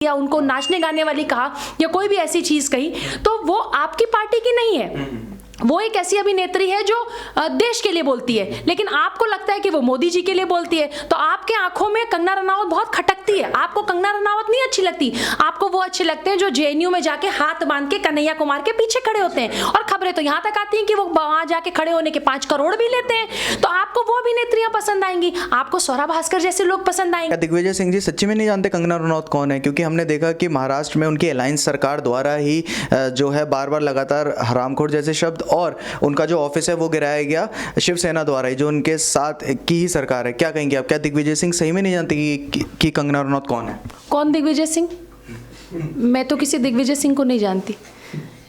या उनको नाचने गाने वाली कहा या कोई भी ऐसी चीज कही, तो वो आपकी पार्टी की नहीं है। वो एक ऐसी अभिनेत्री है जो देश के लिए बोलती है, लेकिन आपको लगता है कि वो मोदी जी के लिए बोलती है, तो आपके आंखों में कंगना रनावत बहुत खटकती है। आपको कंगना रनावत नहीं अच्छी लगती, आपको वो अच्छे लगते हैं जो जेएनयू में जाके हाथ बांध के कन्हैया कुमार के पीछे खड़े होते हैं। और खबरें तो यहाँ तक आती हैं कि वो वहां जाके खड़े होने के 5 करोड़ भी लेते हैं। तो आपको वो अभिनेत्रियां पसंद आएंगी, आपको स्वरा भास्कर जैसे लोग पसंद आएंगे। दिग्विजय सिंह जी सच्ची में नहीं जानते कंगना रनौत कौन है? क्योंकि हमने देखा कि महाराष्ट्र में उनकी अलायंस सरकार द्वारा ही जो है बार बार लगातार हरामखोर जैसे शब्द, और उनका जो ऑफिस है वो गिराया गया शिवसेना द्वारा ही, जो उनके साथ की ही सरकार है। क्या कहेंगे आप? क्या दिग्विजय सिंह सही में नहीं जानती कि कंगना रनौत कौन है? कौन दिग्विजय सिंह? मैं तो किसी दिग्विजय सिंह को नहीं जानती,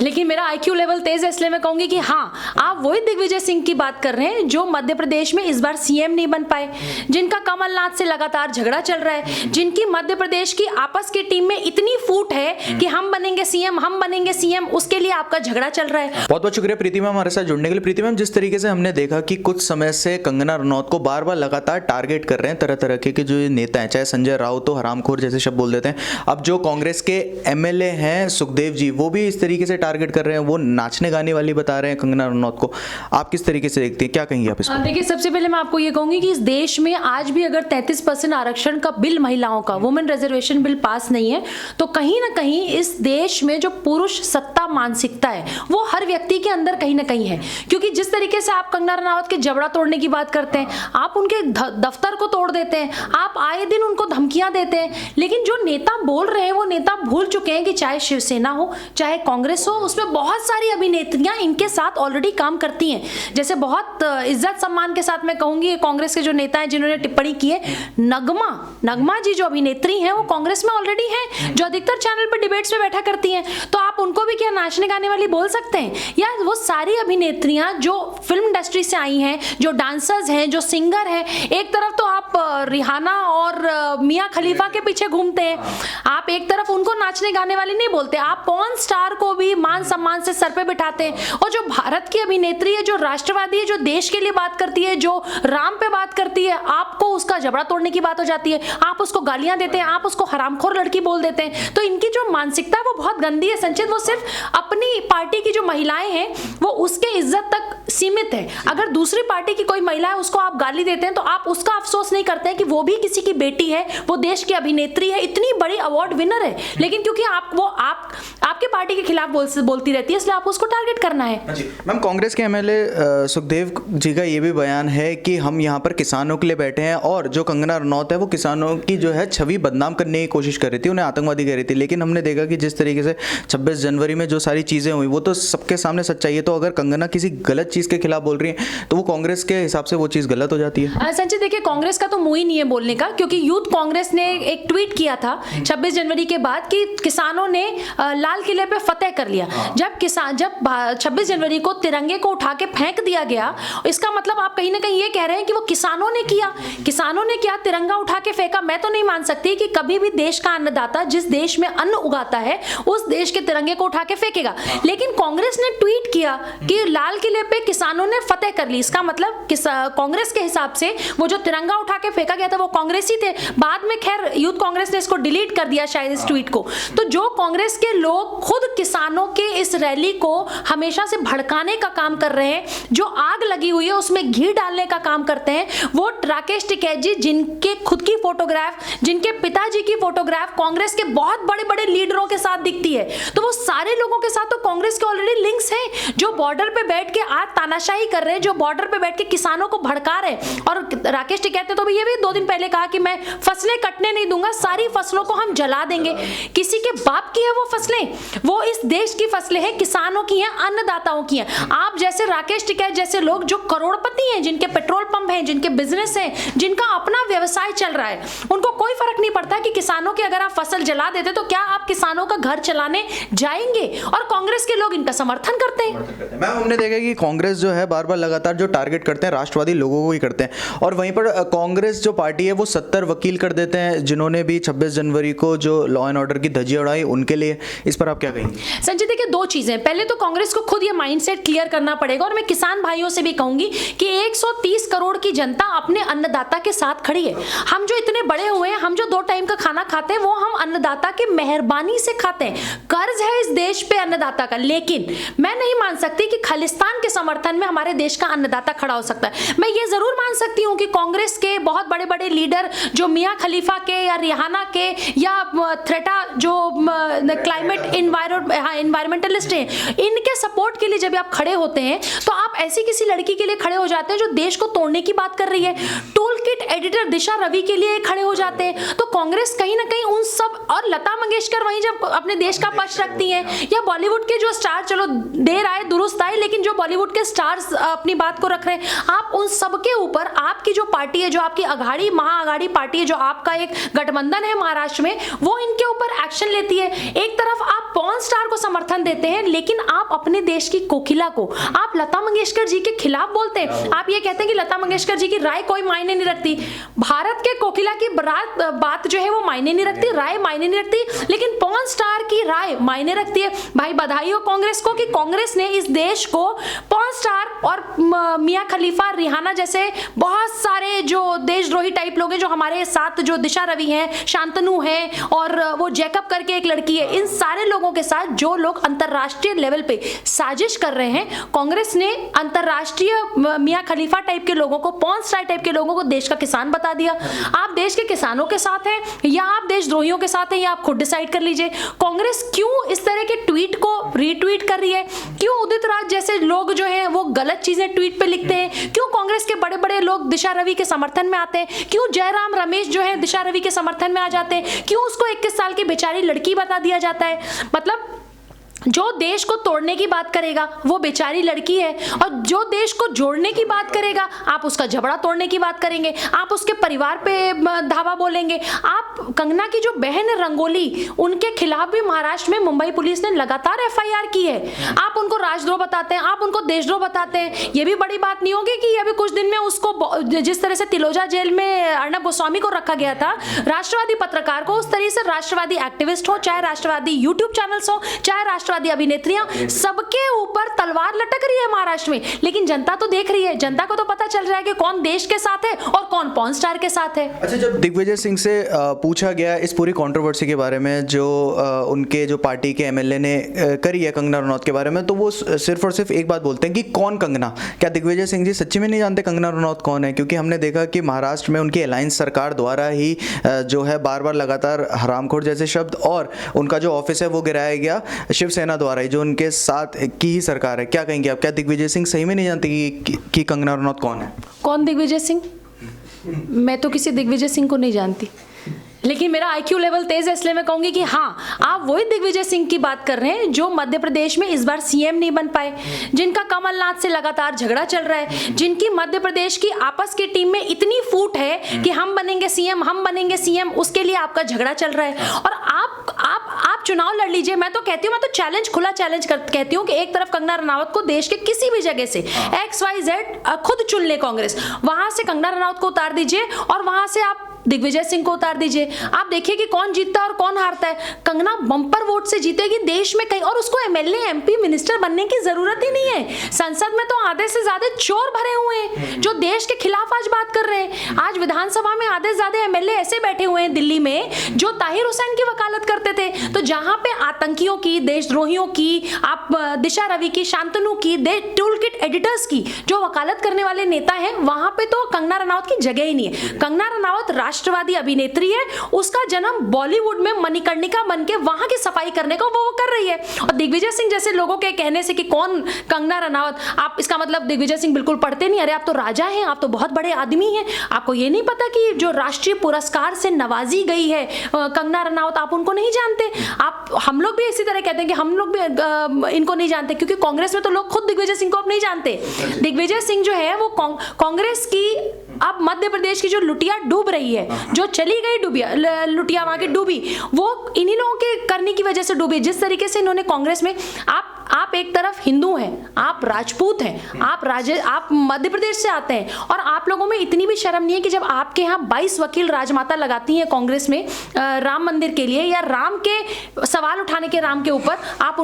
लेकिन मेरा आईक्यू लेवल तेज है, इसलिए मैं कहूंगी कि हाँ, आप वही दिग्विजय सिंह की बात कर रहे हैं जो मध्य प्रदेश में इस बार सीएम नहीं बन पाए, जिनका कमलनाथ से लगातार झगड़ा चल रहा है, जिनकी मध्य प्रदेश की आपस की टीम में इतनी फूट है कि हम बनेंगे सीएम, हम बनेंगे सीएम, उसके लिए आपका झगड़ा चल रहा है। बहुत बहुत शुक्रिया प्रीति मैम हमारे साथ जुड़ने के लिए। प्रीति मैम, जिस तरीके से हमने देखा कि कुछ समय से कंगना रनौत को बार बार लगातार टारगेट कर रहे हैं तरह तरह के जो नेता हैं, चाहे संजय राउत तो हरामखोर जैसे शब्द बोल देते हैं, अब जो कांग्रेस के एमएलए हैं सुखदेव जी, वो भी इस तरीके से टारगेट कर रहे हैं, वो नाचने गाने वाली बता रहे हैं कंगना रनौत को। आप किस तरीके से देखते हैं? क्या कहेंगे आप इसको? देखिए, सबसे पहले मैं आपको ये कहूंगी कि इस देश में आज भी अगर 33% आरक्षण का बिल, महिलाओं का वुमेन रिजर्वेशन बिल पास नहीं है, तो कहीं ना कहीं इस देश में जो पुरुष सत्ता मानसिकता है वो हर व्यक्ति के अंदर कहीं ना कहीं है। क्योंकि जिस तरीके से आप कंगना रनावत के जबड़ा तोड़ने की बात करते हैं, आप उनके दफ्तर को तोड़ देते हैं, आप आए दिन उनको धमकियां देते हैं, लेकिन जो नेता बोल रहे हैं वो नेता भूल चुके हैं कि चाहे शिवसेना हो चाहे कांग्रेस हो, उसमें बहुत सारी अभिनेत्रियां इनके साथ ऑलरेडी काम करती हैं। जैसे बहुत इज्जत सम्मान के साथ मैं कहूंगी, कांग्रेस के जो नेता हैं जिन्होंने टिप्पणी की है, नगमा जी जो अभिनेत्री हैं वो कांग्रेस में ऑलरेडी हैं, जो अधिकतर चैनल पर डिबेट्स में बैठा करती हैं, तो आप उनको भी क्या नाचने गाने वाली बोल सकते हैं? या वो सारी अभिनेत्रियां जो फिल्म इंडस्ट्री से आई हैं, जो डांसर्स हैं, जो सिंगर हैं, एक तरफ तो आप रिहाना और मियां खलीफा के पीछे घूमते हैं, आप एक तरफ उनको नाचने गाने वाली नहीं बोलते, आप पॉर्न स्टार को भी मान सम्मान से सर पे बिठाते हैं। और जो भारत की अभिनेत्री है, जो राष्ट्रवादी है, जो देश के लिए बात करती है, जो राम पे बात करती है, आपको उसका जबड़ा तोड़ने की बात हो जाती है, आप उसको गालियां देते हैं, आप उसको हरामखोर लड़की बोल देते हैं। तो इनकी जो मानसिकता है वो बहुत गंदी है संचित। वो सिर्फ अपनी पार्टी की जो महिलाएं हैं वो उसके इज्जत तक सीमित है। अगर दूसरी पार्टी की कोई महिला है उसको आप गाली देते हैं तो आप उसका अफसोस नहीं करते हैं कि वो भी किसी की बेटी है, वो देश की अभिनेत्री है, इतनी बड़ी अवार्ड विनर है, लेकिन क्योंकि आपके पार्टी के खिलाफ बोलती रहती है, इसलिए आप उसको टारगेट करना है। मैम, कांग्रेस के एमएलए सुखदेव जी का ये भी बयान है कि हम यहाँ पर किसानों के लिए बैठे हैं, और जो कंगना रनौत है वो किसानों की जो है छवि बदनाम करने की कोशिश कर रही थी, उन्हें आतंकवादी कह रही थी। लेकिन हमने देखा कि जिस तरीके से 26 जनवरी में जो सारी चीज़ें हुई वो तो सबके सामने सच्चाई है। तो अगर कंगना किसी गलत चीज़ के खिलाफ बोल रही है तो वो कांग्रेस के हिसाब से वो चीज़ गलत हो जाती है। संजय, देखिए, कांग्रेस का तो मुंह ही नहीं है बोलने का, क्योंकि यूथ कांग्रेस ने एक ट्वीट किया था 26 जनवरी के बाद कि किसानों ने लाल किले पे फतेह कर लिया। जब 26 जनवरी को तिरंगे को उठा के फेंक दिया गया, इसका मतलब आप कहीं ना कहीं ये कह रहे हैं कि वो किसानों ने क्या तिरंगा उठा के फेंका। मैं तो नहीं मान सकती कि कभी भी देश का अन्नदाता जिस देश में अन्न उगाता है उस देश के तिरंगे को उठा के फेंकेगा। लेकिन कांग्रेस ने ट्वीट किया कि लाल किले पे किसानों ने फतेह कर ली, इसका मतलब कांग्रेस के हिसाब से वो जो तिरंगा उठा के फेंका गया था वो कांग्रेसी थे। बाद में खैर यूथ कांग्रेस ने इसको डिलीट कर दिया शायद इस ट्वीट को। तो जो कांग्रेस के लोग खुद किसानों के इस रैली को हमेशा से भड़काने का काम कर रहे हैं, जो आग लगी हुई है उसमें घी डालने का काम करते हैं, वो राकेश टिकैत जी जिनके खुद की फोटोग्राफ, जिनके पिताजी की फोटोग्राफ कांग्रेस के बहुत बड़े बड़े लीडरों के साथ दिखती है, तो वो सारे लोगों के साथ तो कांग्रेस के ऑलरेडी लिंक्स हैं, जो बॉर्डर पे बैठ के आज तानाशाही कर रहे हैं, जो बॉर्डर पे बैठ के किसानों को भड़का रहे हैं। और राकेश टिकैत ने तो ये भी 2 दिन पहले कहा कि मैं फसलें कटने नहीं दूंगा, सारी फसलों को हम जला देंगे। किसी के बाप की है वो फसलें? वो इस देश की फसलें हैं, किसानों की हैं, अन्नदाताओं की हैं। आप जैसे राकेश टिकैत जैसे लोग जो करोड़पति हैं, जिनके पेट्रोल पंप हैं, जिनके बिजनेस हैं, जिनका अपना व्यवसाय चल रहा है, उनको कोई फर्क नहीं पड़ता कि किसानों की अगर आप फसल जला देते तो क्या आप किसानों का घर चलाने जाएंगे? और कांग्रेस के लोग इनका समर्थन करते हैं। मैम, हमने देखा कि कांग्रेस जो है बार बार लगातार जो टारगेट करते हैं राष्ट्रवादी लोगों को ही करते हैं, और वहीं पर कांग्रेस जो पार्टी है वो 70 वकील कर देते हैं जिन्होंने भी 26 जनवरी को जो लॉ एंड ऑर्डर की धज्जियां उड़ाई उनके लिए। इस पर आप क्या कहेंगे? संजय, देखिए दो चीजें, पहले तो कांग्रेस को खुद ये माइंडसेट क्लियर करना पड़ेगा, और मैं किसान भाइयों से भी कहूंगी कि 130 करोड़ की जनता अपने अन्नदाता के साथ खड़ी है। हम जो इतने बड़े हुए हैं, हम जो 2 टाइम का खाना खाते हैं, वो हम अन्नदाता की मेहरबानी से खाते हैं। कर्ज है इस देश पे अन्नदाता का, लेकिन मैं नहीं मान सकती कि खालिस्तान के समर्थन में हमारे देश का अन्नदाता खड़ा हो सकता है। मैं ये जरूर मान सकती हूँ कि कांग्रेस के बहुत बड़े बड़े लीडर जो मियां खलीफा के या रिहाना के या थ्रेटा जो क्लाइमेट इन्वायरमेंटलिस्ट हैं, इनके सपोर्ट के लिए जब आप खड़े होते हैं तो आप ऐसी किसी लड़की के लिए खड़े हो जाते हैं जो देश को तोड़ने की बात कर रही है। टूल किट एडिटर दिशा रवि के लिए खड़े हो जाते हैं। तो कांग्रेस कहीं ना कहीं उन सब, और लता मंगेशकर वहीं जब अपने देश का पक्ष रखती हैं, या बॉलीवुड के जो स्टार, चलो देर आए दुरुस्त आए, लेकिन जो बॉलीवुड के स्टार्स अपनी बात को रख रहे हैं, आप उन सबके ऊपर आपकी जो पार्टी है, जो आपकी अघाड़ी महाअघाड़ी पार्टी है, जो आपका एक गठबंधन है महाराष्ट्र में, वो इनके ऊपर एक्शन लेती है। एक तरफ आप पॉर्न स्टार को समर्थन देते हैं, लेकिन आप अपने देश की कोकिला को, आप लता मंगेशकर जी के खिलाफ बोलते हैं। आप ये कहते हैं कि लता मंगेशकर जी की राय कोई मायने नहीं रखती। भारत के कोकिला की बात जो है वो मायने नहीं रखती, राय मायने नहीं रखती, लेकिन पॉर्न स्टार की राय मायने रखती है। भाई बधाई हो कांग्रेस को कि कांग्रेस ने इस देश को पॉर्न स्टार और मियां खलीफा, रिहाना जैसे बहुत सारे जो देशद्रोही टाइप लोग हैं, जो हमारे साथ, जो दिशा रवि हैं, शांतनु हैं, और वो जैकब करके एक लड़की है, इन सारे लोगों के साथ जो लोग अंतरराष्ट्रीय लेवल पे साजिश कर रहे हैं, कांग्रेस ने अंतरराष्ट्रीय मियां खलीफा टाइप के लोगों को, पॉर्न स्टार टाइप के लोगों को देश का किसान बता दिया। आप देश के किसानों के साथ हैं या आप देशद्रोहियों के साथ हैं, या आप खुद डिसाइड कर लीजिए। कांग्रेस क्यों इस तरह के ट्वीट को रीट्वीट कर रही है? क्यों उदित राज जैसे लोग जो हैं वो गलत चीजें ट्वीट पे लिखते हैं? क्यों कांग्रेस के बड़े बड़े लोग दिशा रवि के समर्थन में आते हैं? क्यों जयराम रमेश जो है दिशा रवि के समर्थन में आ जाते हैं? क्यों उसको 21 साल की बेचारी लड़की बता दिया जाता है? मतलब जो देश को तोड़ने की बात करेगा वो बेचारी लड़की है, और जो देश को जोड़ने की बात करेगा आप उसका झगड़ा तोड़ने की बात करेंगे, आप उसके परिवार पे धावा बोलेंगे। आप कंगना की जो बहन है रंगोली, उनके खिलाफ भी महाराष्ट्र में मुंबई पुलिस ने लगातार FIR की है। आप उनको राजद्रोह बताते हैं, आप उनको देशद्रोह बताते हैं। ये भी बड़ी बात नहीं होगी कि अभी कुछ दिन में उसको, जिस तरह से तिलोजा जेल में अर्नब गोस्वामी को रखा गया था, राष्ट्रवादी पत्रकार को, उस तरह से राष्ट्रवादी एक्टिविस्ट हो, चाहे राष्ट्रवादी यूट्यूब चैनल्स हो, चाहे राष्ट्रवादी अभिनेत्रियां, सबके ऊपर तलवार लटक रही है महाराष्ट्र में। लेकिन जनता तो देख रही है, जनता को तो पता चल रहा है कि कौन देश के साथ है और कौन पॉर्न स्टार के साथ है। अच्छा, जब दिग्विजय सिंह से पूछा गया इस पूरी कंट्रोवर्सी के बारे में जो उनके जो पार्टी के MLA ने करी है कंगना रनौत के बारे में, तो वो सिर्फ और सिर्फ एक बात बोलते हैं कि कौन कंगना? क्या दिग्विजय सिंह जी सच्ची में नहीं जानते कंगना रनौत कौन है? क्योंकि हमने देखा कि महाराष्ट्र में उनकी अलायंस सरकार द्वारा ही जो है बार बार लगातार हरामखोर जैसे शब्द, और उनका जो ऑफिस है वो गिराया गया शिवसेना द्वारा, जो उनके साथ की ही सरकार है। क्या कहेंगे आप? क्या दिग्विजय सिंह सही में नहीं जानते कि कंगना रनौत कौन है? कौन दिग्विजय सिंह? मैं तो किसी दिग्विजय सिंह को नहीं जानती, लेकिन मेरा IQ लेवल तेज है, इसलिए मैं कहूंगी कि हाँ, आप वही दिग्विजय सिंह की बात कर रहे हैं जो मध्य प्रदेश में इस बार CM नहीं बन पाए, जिनका कमलनाथ से लगातार झगड़ा चल रहा है, जिनकी मध्य प्रदेश की आपस की टीम में इतनी फूट है कि हम बनेंगे CM, हम बनेंगे CM, उसके लिए आपका झगड़ा चल रहा है। और आप चुनाव लड़ लीजिए। मैं तो कहती हूँ, मैं तो चैलेंज, खुला चैलेंज कहती हूँ कि एक तरफ कंगना रनावत को देश के किसी भी जगह से XYZ खुद चुन ले कांग्रेस, वहां से कंगना रनावत को उतार दीजिए और वहां से आप दिग्विजय सिंह को उतार दीजिए। आप देखिए कि कौन जीतता है और कौन हारता है। कंगना बम्पर वोट से जीतेगी देश में कहीं, और उसको MLA MP मिनिस्टर बनने की जरूरत ही नहीं है। संसद में तो आधे से ज्यादा चोर भरे हुए हैं जो देश के खिलाफ आज बात कर रहे हैं। आज विधानसभा में आधे से ज्यादा MLA ऐसे बैठे हुए हैं दिल्ली में जो ताहिर हुसैन की वकालत करते थे। तो जहां पे आतंकियों की, देशद्रोहियों की, आप दिशा रवि की, शांतनु की, टूल किट एडिटर्स की जो वकालत करने वाले नेता हैं, वहां पे तो कंगना रनावत की जगह ही नहीं है। कंगना रनावत राष्ट्रवादी अभिनेत्री है, उसका जन्म बॉलीवुड में मणिकर्णिका बन के वहां की सफाई करने को वो कर रही है। और दिग्विजय सिंह जैसे लोगों के कहने से कि कौन कंगना रनावत, आप इसका मतलब दिग्विजय सिंह बिल्कुल पढ़ते नहीं। अरे आप तो राजा हैं, आप तो बहुत बड़े आदमी हैं, आपको ये नहीं पता कि जो राष्ट्रीय पुरस्कार से नवाजी गई है कंगना रनावत, आप उनको नहीं जानते? हम लोग भी इसी तरह कहते हैं कि हम लोग भी इनको नहीं जानते, क्योंकि कांग्रेस में तो लोग खुद दिग्विजय सिंह को अब नहीं जानते। दिग्विजय सिंह जो है वो कांग्रेस की, अब मध्य प्रदेश की जो लुटिया डूब रही है, जो चली गई लुटिया वहां की डूबी, वो इन्हीं लोगों के करने की वजह से डूबी। जिस तरीके से इन्होंने कांग्रेस में, आप एक तरफ हिंदू हैं, आप राजपूत हैं, आप मध्य प्रदेश से आते हैं, और आप लोगों में इतनी भी शर्म नहीं है कि जब आपके यहाँ 22 वकील राजमाता लगाती हैं कांग्रेस में राम मंदिर के लिए या राम के सवाल उठाने के राम के ऊपर, आप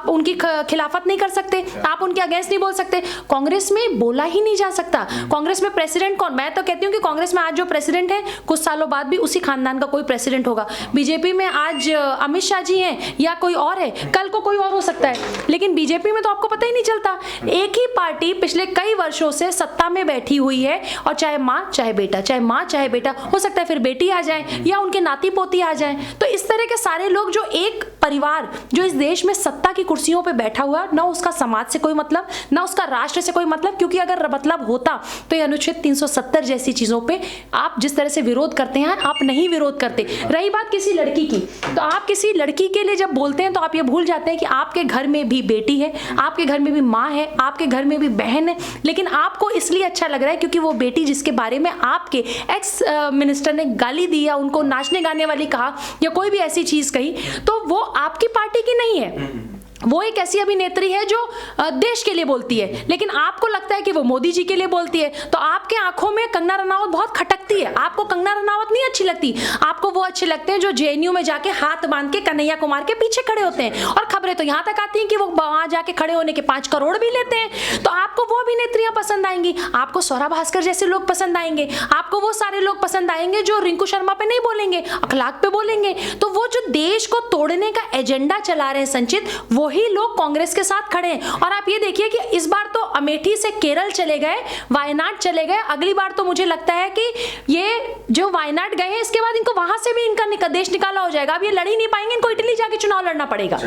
उनकी खिलाफत नहीं कर सकते, आप उनके अगेंस्ट नहीं बोल सकते। कांग्रेस में बोला ही नहीं जा सकता। कांग्रेस में प्रेसिडेंट कौन? मैं तो कहती हूँ कि कांग्रेस में आज जो प्रेसिडेंट है कुछ सालों बाद भी उसी खानदान का कोई प्रेसिडेंट होगा। बीजेपी में आज अमित शाह जी हैं या कोई और है, कल को कोई और हो सकता है, लेकिन बीजेपी में तो आपको पता ही नहीं चलता। एक ही पार्टी पिछले कई वर्षों से सत्ता में बैठी हुई है, और चाहे माँ चाहे बेटा, चाहे माँ चाहे बेटा, हो सकता है फिर बेटी आ जाए या उनके नाती पोती आ जाए। तो इस तरह के सारे लोग, जो एक परिवार जो इस देश में सत्ता की कुर्सियों पे बैठा हुआ, ना उसका समाज से कोई मतलब, ना उसका राष्ट्र से कोई मतलब, क्योंकि अगर मतलब होता तो ये अनुच्छेद 370 जैसी चीजों पे आप जिस तरह से विरोध करते हैं, आप नहीं विरोध करते। रही बात किसी लड़की की, तो आप किसी लड़की के लिए जब बोलते हैं तो आप ये भूल जाते हैं कि आपके घर में भी बेटी है, आपके घर में भी माँ है, आपके घर में भी बहन है, लेकिन आपको इसलिए अच्छा लग रहा है क्योंकि वो बेटी जिसके बारे में आपके एक्स मिनिस्टर ने गाली दी या उनको नाचने गाने वाली कहा या कोई भी ऐसी चीज कही, तो वो आपकी पार्टी की नहीं है, वो एक ऐसी अभिनेत्री है जो देश के लिए बोलती है, लेकिन आपको लगता है कि वो मोदी जी के लिए बोलती है। तो आपके आंखों में कंगना रनावत बहुत खटकती है, आपको कंगना रनावत नहीं अच्छी लगती, आपको वो अच्छे लगते हैं जो जेएनयू में जाके हाथ बांध के कन्हैया कुमार के पीछे खड़े होते हैं, और खबरें तो यहाँ तक आती हैं कि वो वहां जाके खड़े होने के 5 करोड़ भी लेते हैं। तो आपको वो अभिनेत्रियां पसंद आएंगी, आपको स्वरा भास्कर जैसे लोग पसंद आएंगे, आपको वो सारे लोग पसंद आएंगे जो रिंकू शर्मा पे नहीं बोलेंगे, अखलाक पे बोलेंगे। तो वो जो देश को तोड़ने का एजेंडा चला रहे हैं संचित, वही लोग कांग्रेस के साथ खड़े हैं। और आप ये देखिए कि इस बार तो अमेठी से केरल चले गए, वायनाड चले गए, अगली बार तो मुझे लगता है कि ये जो वायनाड गए हैं इसके बाद इनको वहां से भी इनका देश निकाला हो जाएगा। अब ये लड़ ही नहीं पाएंगे, इनको इटली जाके चुनाव लड़ना पड़ेगा।